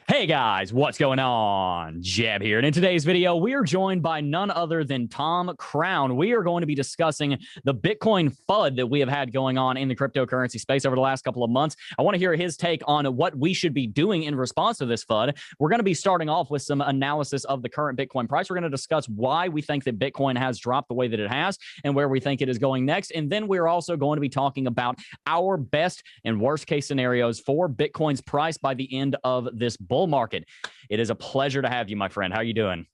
Hey guys, what's going on? Jebb here. And in today's video, we are joined by none other than Tom Crown. We are going to be discussing the Bitcoin FUD that we have had going on in the cryptocurrency space over the last couple of months. I want to hear his take on what we should be doing in response to this FUD. We're going to be starting off with some analysis of the current Bitcoin price. We're going to discuss why we think that Bitcoin has dropped the way that it has and where we think it is going next. And then we're also going to be talking about our best and worst case scenarios for Bitcoin's price by the end of this bull market. It is a pleasure to have you, my friend. How are you doing?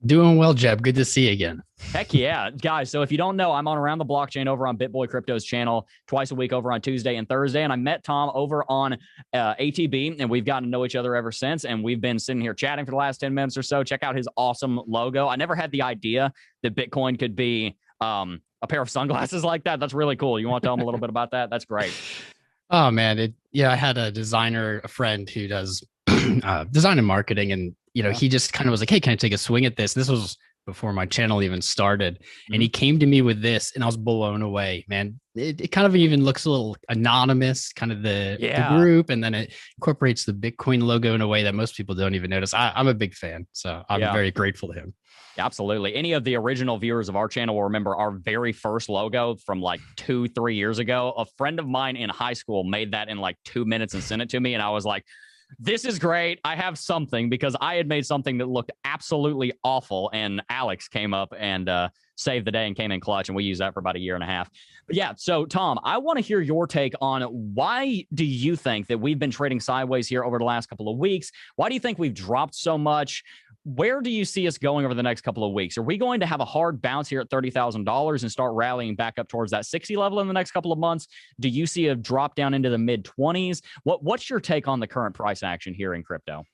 Doing well, Jebb. Good to see you again. Heck yeah. Guys, so if you don't know, I'm on Around the Blockchain over on BitBoy Crypto's channel twice a week over on Tuesday and Thursday. And I met Tom over on ATB, and we've gotten to know each other ever since. And we've been sitting here chatting for the last 10 minutes or so. Check out his awesome logo. I never had the idea that Bitcoin could be a pair of sunglasses like that. That's really cool. You want to tell him a little bit about that? That's great. Oh, man. I had a designer, a friend who does design and marketing. And, he just kind of was like, hey, can I take a swing at this? This was before my channel even started. And he came to me with this and I was blown away, man. It kind of even looks a little anonymous, kind of the group. And then it incorporates the Bitcoin logo in a way that most people don't even notice. I'm a big fan. So I'm very grateful to him. Absolutely. Any of the original viewers of our channel will remember our very first logo from like 2-3 years ago. A friend of mine in high school made that in like 2 minutes and sent it to me. And I was like, this is great. I have something, because I had made something that looked absolutely awful. And Alex came up and saved the day and came in clutch. And we used that for about a year and a half. But yeah, so Tom, I want to hear your take on why do you think that we've been trading sideways here over the last couple of weeks? Why do you think we've dropped so much? Where do you see us going over the next couple of weeks? Are we going to have a hard bounce here at $30,000 and start rallying back up towards that 60 level in the next couple of months? Do you see a drop down into the mid 20s? What's your take on the current price action here in crypto?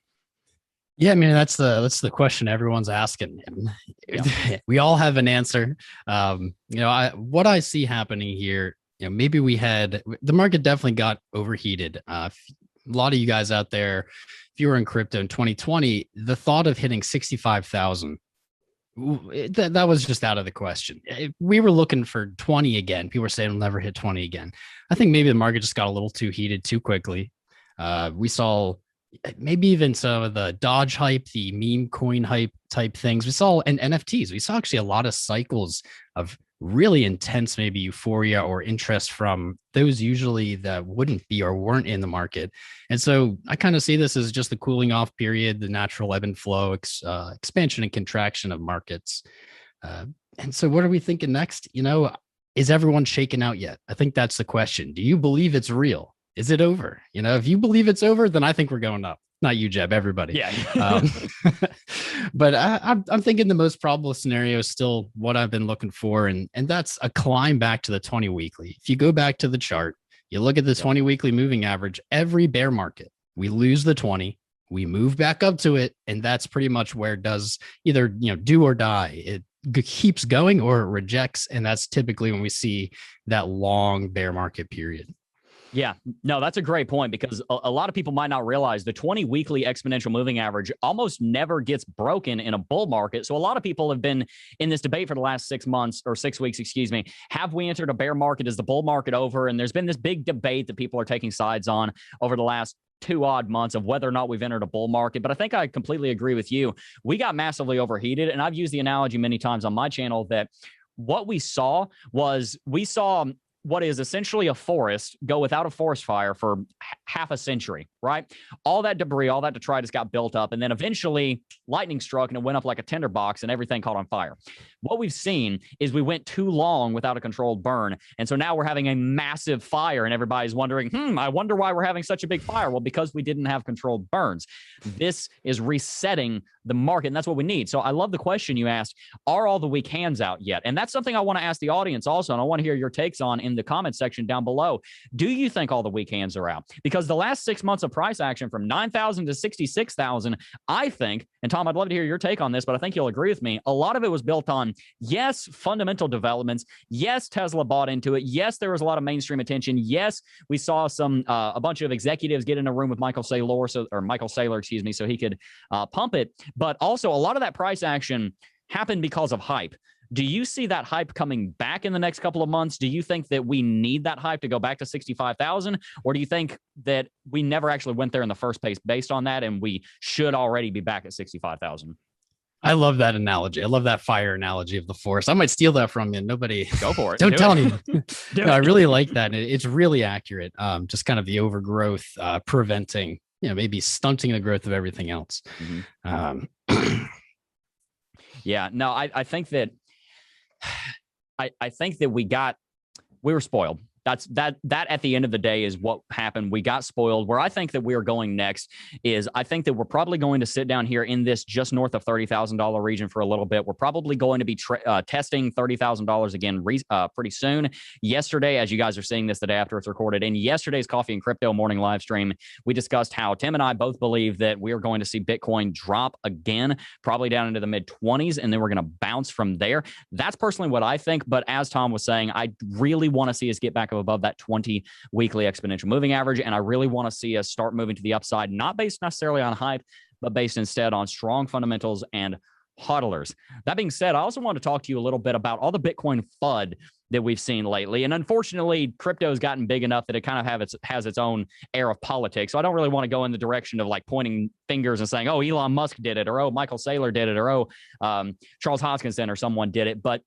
Yeah, I mean, that's the question everyone's asking. Yeah. We all have an answer. What I see happening here, maybe the market definitely got overheated. A lot of you guys out there, if you were in crypto in 2020, the thought of hitting 65,000, that was just out of the question. We were looking for 20 again. People were saying we'll never hit 20 again. I think maybe the market just got a little too heated too quickly. We saw maybe even some of the Dodge hype, the meme coin hype type things. We saw and NFTs. We saw actually a lot of cycles of really intense, maybe euphoria or interest from those usually that wouldn't be or weren't in the market. And so I kind of see this as just the cooling off period, the natural ebb and flow, expansion and contraction of markets. And so what are we thinking next? Is everyone shaken out yet? I think that's the question. Do you believe it's real? Is it over? If you believe it's over, then I think we're going up. Not you, Jebb, everybody. Yeah. But I'm thinking the most probable scenario is still what I've been looking for. And that's a climb back to the 20 weekly. If you go back to the chart, you look at the 20 weekly moving average, every bear market, we lose the 20, we move back up to it. And that's pretty much where it does either, do or die. It keeps going or it rejects. And that's typically when we see that long bear market period. Yeah, no, that's a great point, because a lot of people might not realize the 20 weekly exponential moving average almost never gets broken in a bull market. So a lot of people have been in this debate for the last 6 months or 6 weeks, excuse me. Have we entered a bear market? Is the bull market over? And there's been this big debate that people are taking sides on over the last 2 odd months of whether or not we've entered a bull market. But I think I completely agree with you. We got massively overheated. And I've used the analogy many times on my channel that what we saw what is essentially a forest go without a forest fire for half a century, right? All that debris, all that detritus got built up. And then eventually lightning struck and it went up like a tinderbox and everything caught on fire. What we've seen is we went too long without a controlled burn. And so now we're having a massive fire and everybody's wondering, I wonder why we're having such a big fire. Well, because we didn't have controlled burns. This is resetting the market, and that's what we need. So I love the question you asked, are all the weak hands out yet? And that's something I want to ask the audience also, and I want to hear your takes on in the comment section down below. Do you think all the weak hands are out? Because the last 6 months of price action from 9,000 to 66,000, I think, and Tom, I'd love to hear your take on this, but I think you'll agree with me, a lot of it was built on, yes, fundamental developments. Yes, Tesla bought into it. Yes, there was a lot of mainstream attention. Yes, we saw a bunch of executives get in a room with Michael Saylor, excuse me, so he could pump it. But also a lot of that price action happened because of hype. Do you see that hype coming back in the next couple of months? Do you think that we need that hype to go back to 65,000? Or do you think that we never actually went there in the first place based on that, and we should already be back at 65,000? I love that analogy. I love that fire analogy of the forest. I might steal that from you. Nobody go for it. Don't tell anyone. No, I really like that. It's really accurate. Just kind of the overgrowth, preventing, maybe stunting the growth of everything else. Yeah, no, I think that I think that we were spoiled. That at the end of the day is what happened. We got spoiled. Where I think that we are going next is I think that we're probably going to sit down here in this just north of $30,000 region for a little bit. We're probably going to be testing $30,000 again pretty soon. Yesterday, as you guys are seeing this the day after it's recorded, in yesterday's Coffee and Crypto morning live stream, we discussed how Tim and I both believe that we are going to see Bitcoin drop again, probably down into the mid-20s, and then we're going to bounce from there. That's personally what I think. But as Tom was saying, I really want to see us get back above that 20 weekly exponential moving average. And I really want to see us start moving to the upside, not based necessarily on hype, but based instead on strong fundamentals and hodlers. That being said, I also want to talk to you a little bit about all the Bitcoin FUD that we've seen lately. And unfortunately, crypto has gotten big enough that it kind of has its own air of politics. So I don't really want to go in the direction of like pointing fingers and saying, oh, Elon Musk did it, or oh, Michael Saylor did it, or oh, Charles Hoskinson or someone did it. But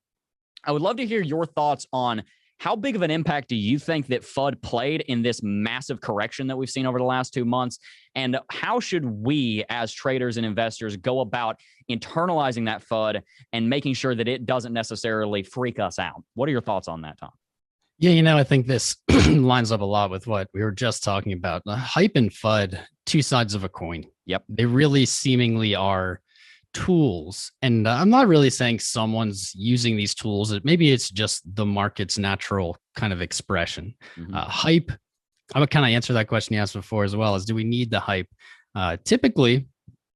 I would love to hear your thoughts on how big of an impact do you think that FUD played in this massive correction that we've seen over the last 2 months? And how should we as traders and investors go about internalizing that FUD and making sure that it doesn't necessarily freak us out? What are your thoughts on that, Tom? Yeah, I think this lines up a lot with what we were just talking about. Hype and FUD, two sides of a coin. Yep. They really seemingly are tools. And I'm not really saying someone's using these tools. Maybe it's just the market's natural kind of expression. Hype, I would kind of answer that question you asked before as well, is do we need the hype? Typically,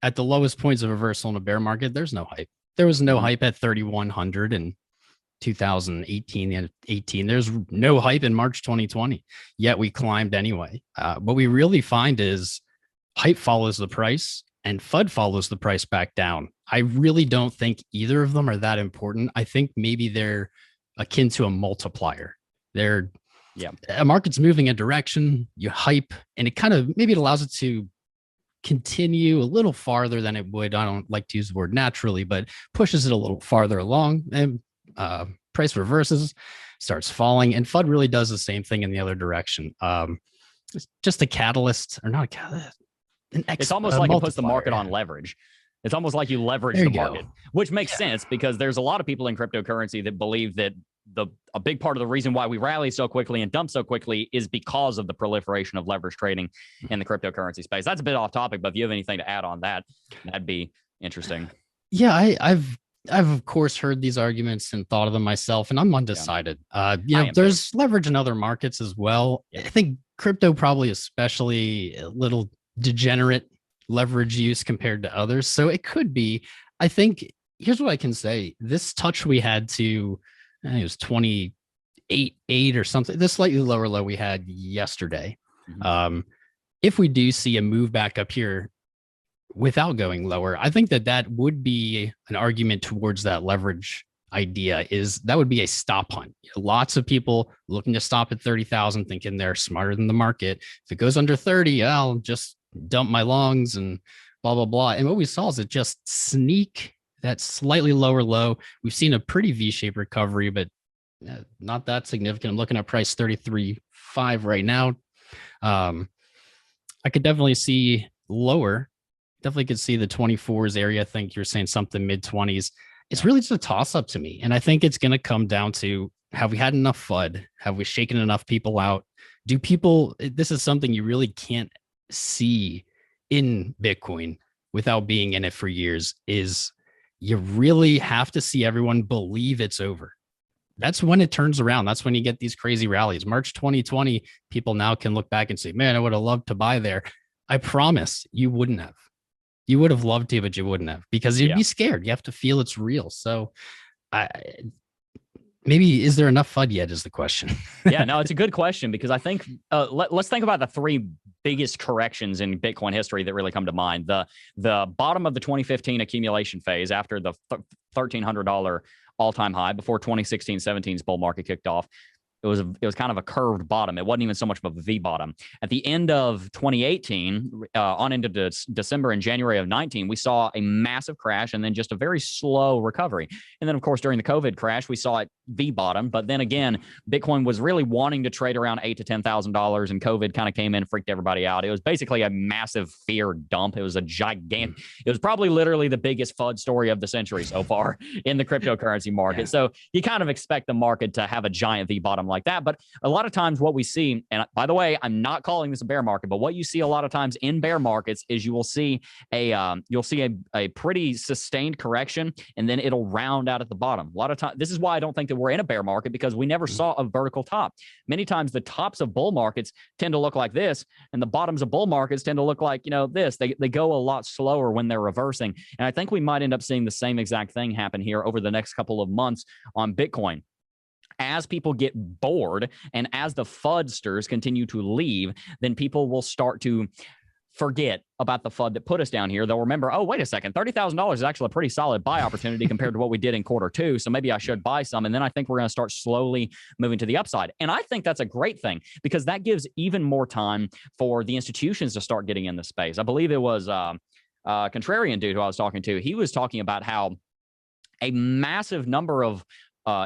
at the lowest points of reversal in a bear market, there's no hype. There was no hype at 3,100 in 2018. There's no hype in March 2020, yet we climbed anyway. What we really find is hype follows the price and FUD follows the price back down. I really don't think either of them are that important. I think maybe they're akin to a multiplier. A market's moving a direction, you hype, and it kind of, maybe it allows it to continue a little farther than it would. I don't like to use the word naturally, but pushes it a little farther along, and price reverses, starts falling. And FUD really does the same thing in the other direction. It's just a catalyst, or not a catalyst. It's almost like it puts the market on leverage. It's almost like you leverage the market, which makes sense because there's a lot of people in cryptocurrency that believe that a big part of the reason why we rally so quickly and dump so quickly is because of the proliferation of leverage trading in the cryptocurrency space. That's a bit off topic, but if you have anything to add on that, that'd be interesting. Yeah, I've of course heard these arguments and thought of them myself, and I'm undecided. There's leverage in other markets as well. I think crypto probably especially a little degenerate leverage use compared to others. So it could be, I think, here's what I can say. This touch we had to, I think it was 28.8 or something, this slightly lower low we had yesterday. If we do see a move back up here without going lower, I think that would be an argument towards that leverage idea. Is that would be a stop hunt. Lots of people looking to stop at 30,000 thinking they're smarter than the market. If it goes under 30, I'll just dump my longs and blah, blah, blah. And what we saw is it just sneak that slightly lower low. We've seen a pretty V-shaped recovery, but not that significant. I'm looking at price 33.5 right now. I could definitely see lower. Definitely could see the 24s area. I think you're saying something mid-20s. It's really just a toss-up to me. And I think it's going to come down to, have we had enough FUD? Have we shaken enough people out? This is something you really can't see in Bitcoin without being in it for years, is you really have to see everyone believe it's over. That's when it turns around. That's when you get these crazy rallies. March 2020, people now can look back and say, man, I would have loved to buy there. I promise you wouldn't have. You would have loved to, but you wouldn't have, because you'd be scared. You have to feel it's real. So maybe, is there enough FUD yet is the question. Yeah, no, it's a good question, because I think let's think about the three biggest corrections in Bitcoin history that really come to mind. The bottom of the 2015 accumulation phase after the $1,300 all-time high before 2016-17's bull market kicked off. It was kind of a curved bottom. It wasn't even so much of a V bottom. At the end of 2018, on into December and January of 19, we saw a massive crash and then just a very slow recovery. And then, of course, during the COVID crash, we saw it V bottom. But then again, Bitcoin was really wanting to trade around $8,000 to $10,000, and COVID kind of came in and freaked everybody out. It was basically a massive fear dump. It was a gigantic. It was probably literally the biggest FUD story of the century so far in the cryptocurrency market. Yeah. So you kind of expect the market to have a giant V bottom like that. But a lot of times what we see, and by the way, I'm not calling this a bear market, but what you see a lot of times in bear markets is you will see a pretty sustained correction, and then it'll round out at the bottom. A lot of times, this is why I don't think that we're in a bear market, because we never saw a vertical top. Many times the tops of bull markets tend to look like this, and the bottoms of bull markets tend to look like, this. They go a lot slower when they're reversing. And I think we might end up seeing the same exact thing happen here over the next couple of months on Bitcoin. As people get bored and as the FUDsters continue to leave, then people will start to forget about the FUD that put us down here. They'll remember, oh, wait a second, $30,000 is actually a pretty solid buy opportunity compared to what we did in Q2. So maybe I should buy some. And then I think we're going to start slowly moving to the upside. And I think that's a great thing, because that gives even more time for the institutions to start getting in the space. I believe it was Contrarian dude who I was talking to. He was talking about how a massive number of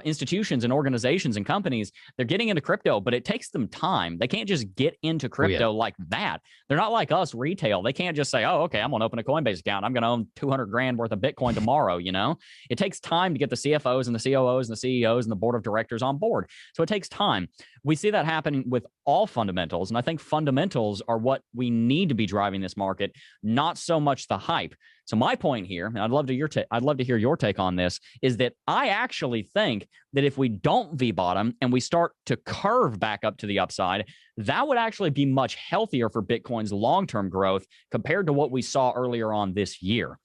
institutions and organizations and companies, they're getting into crypto, but it takes them time. They can't just get into crypto like that. They're not like us retail. They can't just say, oh, okay, I'm going to open a Coinbase account. I'm going to own 200 grand worth of Bitcoin tomorrow. It takes time to get the CFOs and the COOs and the CEOs and the board of directors on board. So it takes time. We see that happening with all fundamentals. And I think fundamentals are what we need to be driving this market, not so much the hype. So my point here, and I'd love to hear your take on this, is that I actually think that if we don't V-bottom and we start to curve back up to the upside, that would actually be much healthier for Bitcoin's long-term growth compared to what we saw earlier on this year.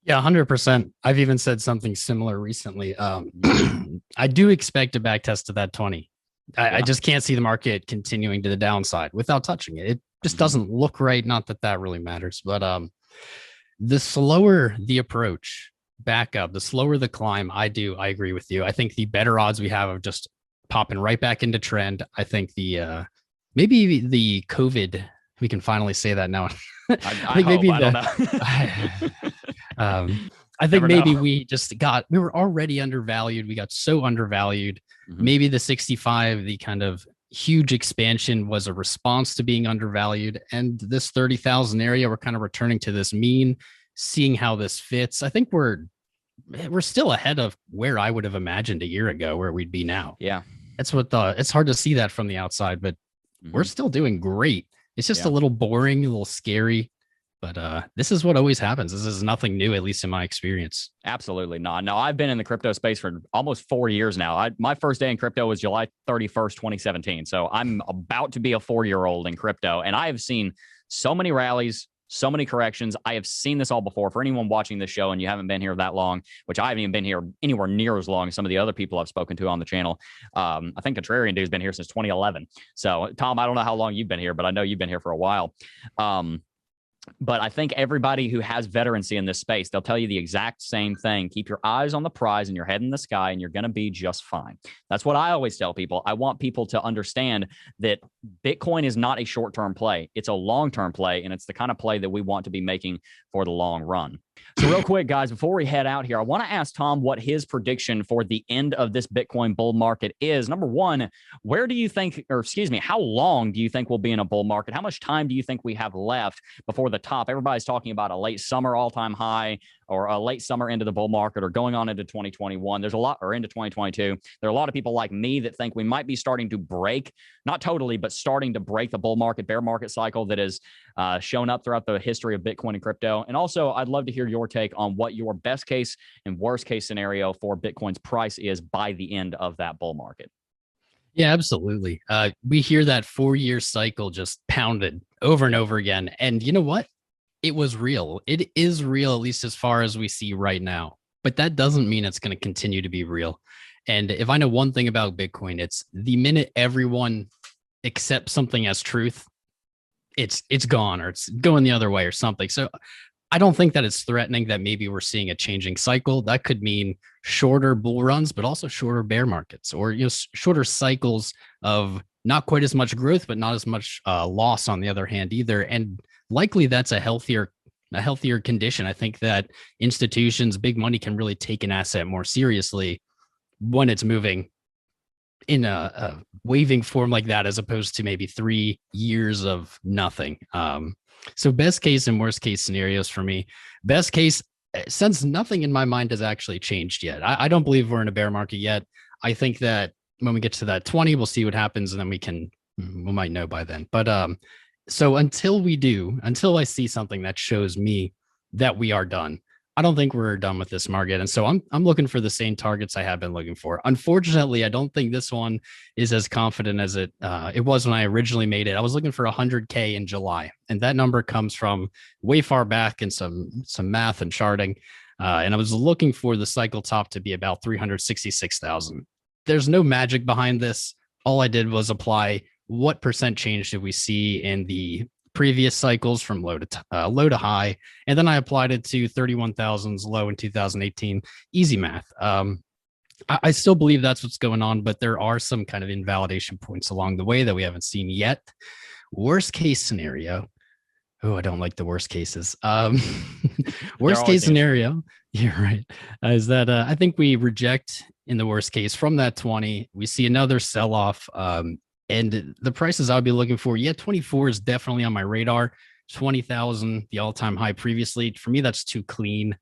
Yeah, 100%. I've even said something similar recently. I do expect a backtest to that 20. I just can't see the market continuing to the downside without touching it. It just doesn't look right. Not that that really matters, but the slower the approach back up, the slower the climb. I agree with you. I think the better odds we have of just popping right back into trend. I think the maybe the COVID, we can finally say that now. I think maybe I think maybe we were already undervalued. We got so undervalued. Maybe the 65, the kind of huge expansion, was a response to being undervalued. And this 30,000 area, we're kind of returning to this mean, seeing how this fits. I think we're still ahead of where I would have imagined a year ago where we'd be now. Yeah. That's it's hard to see that from the outside, but we're still doing great. It's just a little boring, a little scary. But this is what always happens. This is nothing new, at least in my experience. Absolutely not. No, I've been in the crypto space for almost 4 years now. My first day in crypto was July 31st, 2017. So I'm about to be a 4-year-old in crypto. And I have seen so many rallies, so many corrections. I have seen this all before. For anyone watching this show and you haven't been here that long, which I haven't even been here anywhere near as long as some of the other people I've spoken to on the channel. I think Contrarian dude's been here since 2011. So Tom, I don't know how long you've been here, but I know you've been here for a while. But I think everybody who has veterancy in this space, they'll tell you the exact same thing. Keep your eyes on the prize and your head in the sky, and you're going to be just fine. That's what I always tell people. I want people to understand that Bitcoin is not a short-term play. It's a long-term play, and it's the kind of play that we want to be making for the long run. So real quick, guys, before we head out here, I want to ask Tom what his prediction for the end of this Bitcoin bull market is. Number one, where do you think, or excuse me, how long do you think we'll be in a bull market? How much time do you think we have left before the top? Everybody's talking about a late summer all-time high, or a late summer into the bull market, or going on into 2021. There's a lot, or into 2022. There are a lot of people like me that think we might be starting to break, not totally, but starting to break the bull market, bear market cycle that has shown up throughout the history of Bitcoin and crypto. And also, I'd love to hear your take on what your best case and worst case scenario for Bitcoin's price is by the end of that bull market. Yeah, absolutely. We hear that 4-year cycle just pounded over and over again. And you know what? It was real. It is real, at least as far as we see right now. But that doesn't mean it's going to continue to be real. And if I know one thing about Bitcoin, it's the minute everyone accepts something as truth, it's gone, or it's going the other way or something. So I don't think that it's threatening that maybe we're seeing a changing cycle. That could mean shorter bull runs, but also shorter bear markets, or shorter cycles of not quite as much growth, but not as much loss on the other hand either. And likely that's a healthier condition. I think that institutions, big money, can really take an asset more seriously when it's moving in a waving form like that, as opposed to maybe 3 years of nothing. So best case and worst case scenarios for me. Best case, since nothing in my mind has actually changed yet. I don't believe we're in a bear market yet. I think that when we get to that 20, we'll see what happens, and then we might know by then. But so until I see something that shows me that we are done, I don't think we're done with this market. And so I'm looking for the same targets I have been looking for. Unfortunately, I don't think this one is as confident as it was when I originally made it. I was looking for 100K in July, and that number comes from way far back in some math and charting. And I was looking for the cycle top to be about 366,000. There's no magic behind this. All I did was apply what percent change did we see in the previous cycles from low to high, and then I applied it to 31,000's low in 2018. Easy math. I still believe that's what's going on, but there are some kind of invalidation points along the way that we haven't seen yet. Worst case scenario. Oh, I don't like the worst cases. Worst case scenario. You're right. Is that I think we reject in the worst case from that 20. We see another sell off. And the prices I would be looking for, 24 is definitely on my radar. 20,000, the all-time high previously. For me, that's too clean.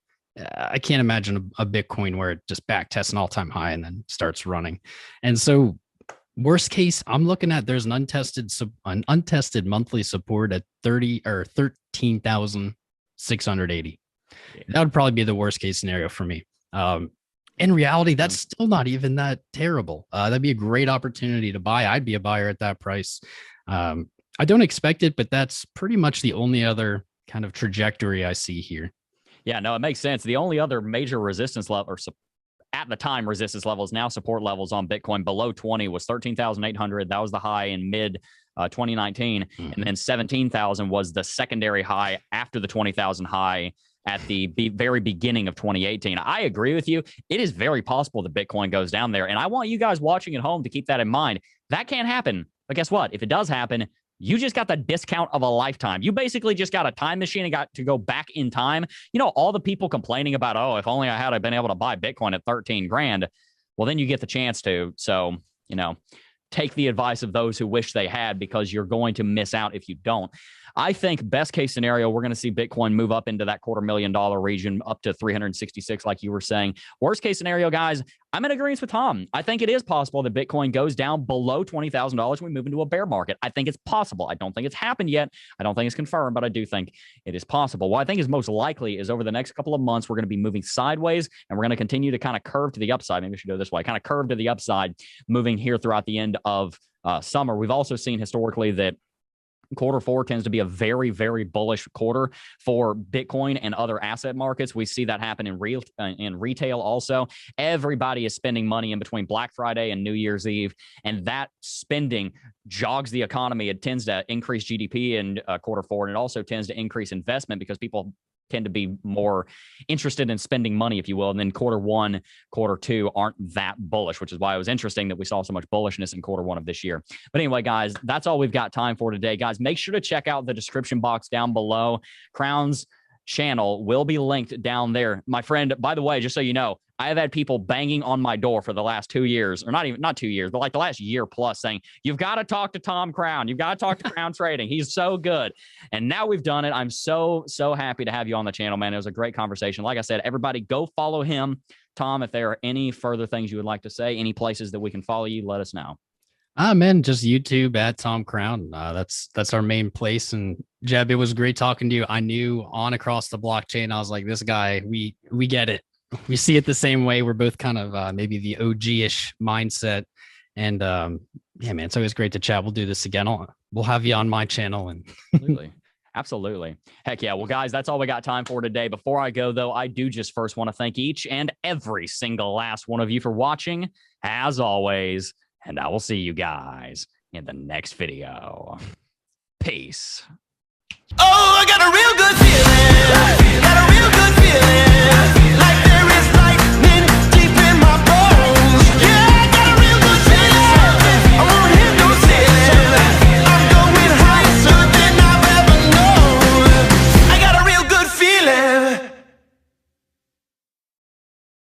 I can't imagine a Bitcoin where it just backtests an all-time high and then starts running. And so worst case, I'm looking at there's an untested monthly support at 30 or 13,680. That would probably be the worst case scenario for me. In reality, that's still not even that terrible. That'd be a great opportunity to buy. I'd be a buyer at that price. I don't expect it, but that's pretty much the only other kind of trajectory I see here. Yeah, no, it makes sense. The only other major resistance level, or at the time resistance levels, now support levels on Bitcoin below 20 was 13,800. That was the high in mid 2019. And then 17,000 was the secondary high after the 20,000 high at the very beginning of 2018. I agree with you. It is very possible that Bitcoin goes down there. And I want you guys watching at home to keep that in mind. That can't happen. But guess what? If it does happen, you just got the discount of a lifetime. You basically just got a time machine and got to go back in time. You know, all the people complaining about, oh, if only I had been able to buy Bitcoin at 13 grand. Well, then you get the chance to. So, you know, take the advice of those who wish they had, because you're going to miss out if you don't. I think best case scenario, we're going to see Bitcoin move up into that $250,000 region, up to 366, like you were saying. Worst case scenario, guys, I'm in agreement with Tom. I think it is possible that Bitcoin goes down below $20,000 when we move into a bear market. I think it's possible. I don't think it's happened yet. I don't think it's confirmed, but I do think it is possible. What I think is most likely is over the next couple of months, we're going to be moving sideways, and we're going to continue to kind of curve to the upside. Maybe we should go this way, kind of curve to the upside, moving here throughout the end of summer. We've also seen historically that Q4 tends to be a very, very bullish quarter for Bitcoin and other asset markets. We see that happen in retail also. Everybody is spending money in between Black Friday and New Year's Eve, and that spending jogs the economy. It tends to increase GDP in Q4, and it also tends to increase investment because people tend to be more interested in spending money, if you will. And then Q1, Q2 aren't that bullish, which is why it was interesting that we saw so much bullishness in Q1 of this year. But anyway, guys, that's all we've got time for today. Guys, make sure to check out the description box down below. Crown's channel will be linked down there. My friend, by the way, just so you know, I have had people banging on my door for the last 2 years, or not 2 years, but like the last year plus, saying, you've got to talk to Tom Crown. You've got to talk to Crown Trading. He's so good. And now we've done it. I'm so happy to have you on the channel, man. It was a great conversation. Like I said, everybody go follow him. Tom, if there are any further things you would like to say, any places that we can follow you, let us know. Man, just YouTube at Tom Crown. That's our main place. And Jebb, it was great talking to you. I knew on across the blockchain, I was like, this guy, we get it. We see it the same way. We're both kind of maybe the OG-ish mindset. And yeah, man, it's always great to chat. We'll do this again. We'll have you on my channel. And Absolutely. Heck yeah. Well, guys, that's all we got time for today. Before I go, though, I do just first want to thank each and every single last one of you for watching, as always. And I will see you guys in the next video. Peace. Oh, I got a real good feeling.